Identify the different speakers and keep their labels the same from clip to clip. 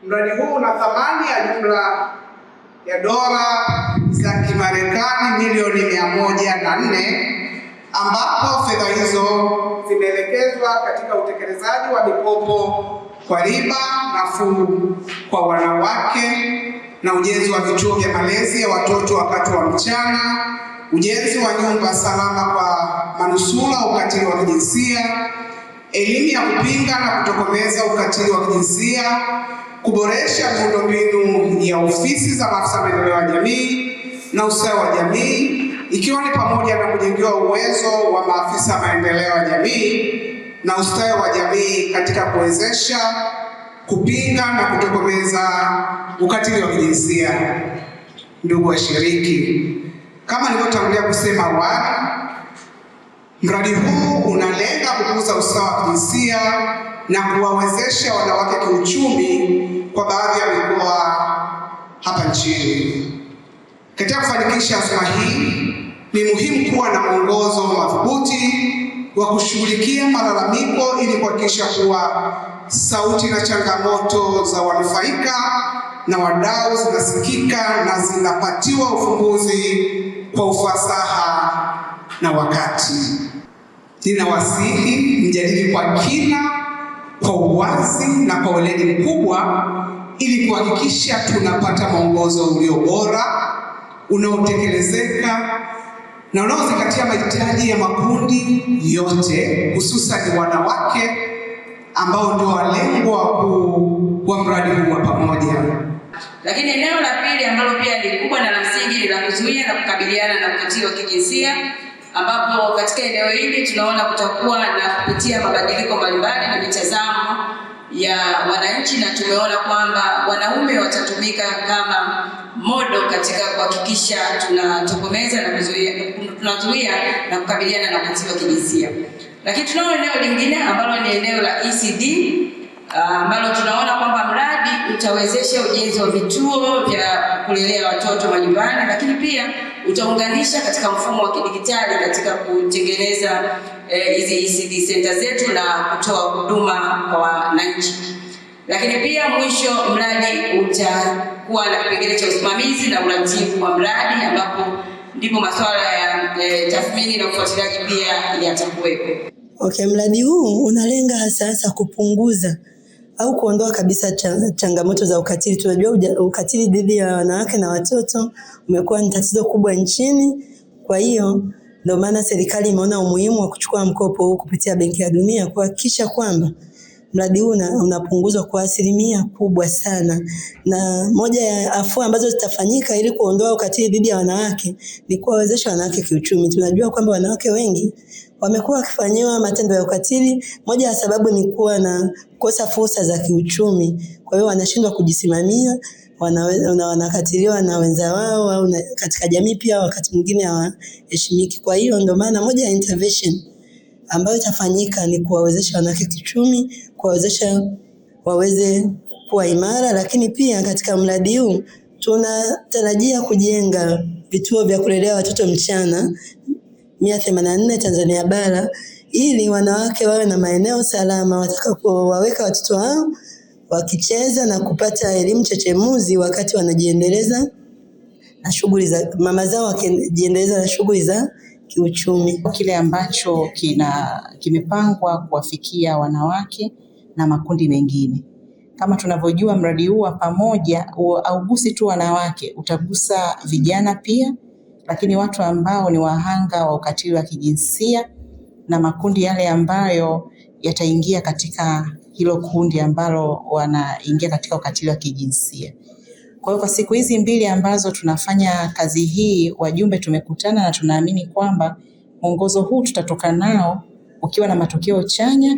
Speaker 1: Mradi huu una thamani ya jumla ya dola za Kimarekani milioni 104, ambapo fedha hizo zimeelekezwa katika utekelezaji wa mikopo kwa riba nafuu kwa wanawake na ujenzi wa vituo vya malezi ya watoto wakati wa mchana, ujenzi wa nyumba salama kwa manusura ukatili wa kijinsia, elimu ya kupinga na kutokomeza ukatili wa kijinsia, kuboresha miundombinu ya ofisi za maafisa maendeleo ya jamii na ustawi wa jamii, ikiwa ni pamoja na kujengewa uwezo wa maafisa maendeleo ya jamii na ustawi wa jamii katika kuwezesha kupinga na kutokomeza ukatili wa kijinsia. Ndugu washiriki, kama nilivyotangulia kusema awali, mradi huu unalenga kukuza usawa wa kijinsia na kuwawezesha wanawake kiuchumi kwa baadhi ya mikoa hapa nchini. Katika kufanikisha azma hii, ni muhimu kuwa na mwongozo madhubuti wa kushughulikia malalamiko ili kuhakikisha kuwa sauti na changamoto za wanufaika na wadau zinasikika na zinapatiwa ufumbuzi kwa ufasaha na wakati. Ninawasihi mjadili kwa kina, kwa uwazi na kwa weledi mkubwa ili kuhakikisha tunapata mwongozo ulio bora, unaotekelezeka na unaozingatia mahitaji ya makundi yote, hususan wanawake ambao ndio walengwa wa mradi huu wa pamoja.
Speaker 2: Lakini eneo la pili ambalo pia ni kubwa na la msingi ni la kuzuia na kukabiliana na ukatili wa kijinsia, ambapo katika eneo hili tunaona kutakuwa na kupitia mabadiliko mbalimbali na mitazamo ya wananchi, na tumeona kwamba wanaume watatumika kama modo katika kuhakikisha tunatokomeza na tunazuia na kukabiliana na ukatili wa kijinsia. Lakini tunao eneo lingine ambalo ni eneo la ECD, ambalo tunaona kwamba mradi utawezesha ujenzi wa vituo vya kulelea watoto majumbani, lakini pia utaunganisha katika mfumo wa kidijitali katika kutengeneza hizi ECD center zetu na kutoa huduma kwa wananchi. Lakini pia mwisho, mradi utakuwa na kipengele cha usimamizi na uratibu wa mradi, ambapo ndipo masuala ya tathmini na ufuatiliaji pia yatakuwepo.
Speaker 3: Okay, mradi huu unalenga hasa kupunguza au kuondoa kabisa changamoto za ukatili. Tunajua ukatili dhidi ya wanawake na watoto umekuwa ni tatizo kubwa nchini. Kwa hiyo ndio maana serikali imeona umuhimu wa kuchukua mkopo huu kupitia Benki ya Dunia kuhakikisha kwamba mradi huu unapunguzwa kwa asilimia kubwa sana. Na moja ya afua ambazo zitafanyika ili kuondoa ukatili dhidi ya wanawake ni kuwawezesha wanawake kiuchumi. Tunajua kwamba wanawake wengi wamekuwa wakifanyiwa matendo ya ukatili. Moja ya sababu ni kuwa na kukosa fursa za kiuchumi. Kwa hiyo wanashindwa kujisimamia, wanakatiliwa na wenza wao au katika jamii pia wakati mwingine hawaheshimiki. Kwa hiyo ndio maana moja ya intervention ambayo itafanyika ni kuwawezesha wanawake kiuchumi, kuwawezesha waweze kuwa imara. Lakini pia katika mradi huu tunatarajia kujenga vituo vya kulelea watoto mchana 184 Tanzania bara, ili wanawake wawe na maeneo salama watakapowaweka watoto wao wakicheza na kupata elimu chechemuzi wakati wanajiendeleza na shughuli za mama zao, wakijiendeleza na shughuli za kiuchumi.
Speaker 4: Kile ambacho kimepangwa kuwafikia wanawake na makundi mengine. Kama tunavyojua, mradi huu wa pamoja haugusi tu wanawake, utagusa vijana pia, lakini watu ambao ni wahanga wa ukatili wa kijinsia na makundi yale ambayo yataingia katika hilo kundi ambalo wanaingia katika ukatili wa kijinsia. Kwa hiyo kwa siku hizi mbili ambazo tunafanya kazi hii, wajumbe tumekutana na tunaamini kwamba mwongozo huu tutatoka nao ukiwa na matokeo chanya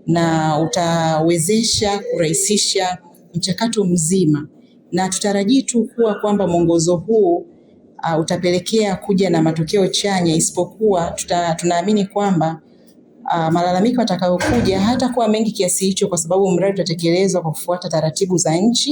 Speaker 4: na utawezesha kurahisisha mchakato mzima, na tutarajii tu kuwa kwamba mwongozo huu utapelekea kuja na matokeo chanya, isipokuwa tunaamini kwamba malalamiko atakayokuja hata kuwa mengi kiasi hicho, kwa sababu mradi utatekelezwa kwa kufuata taratibu za nchi.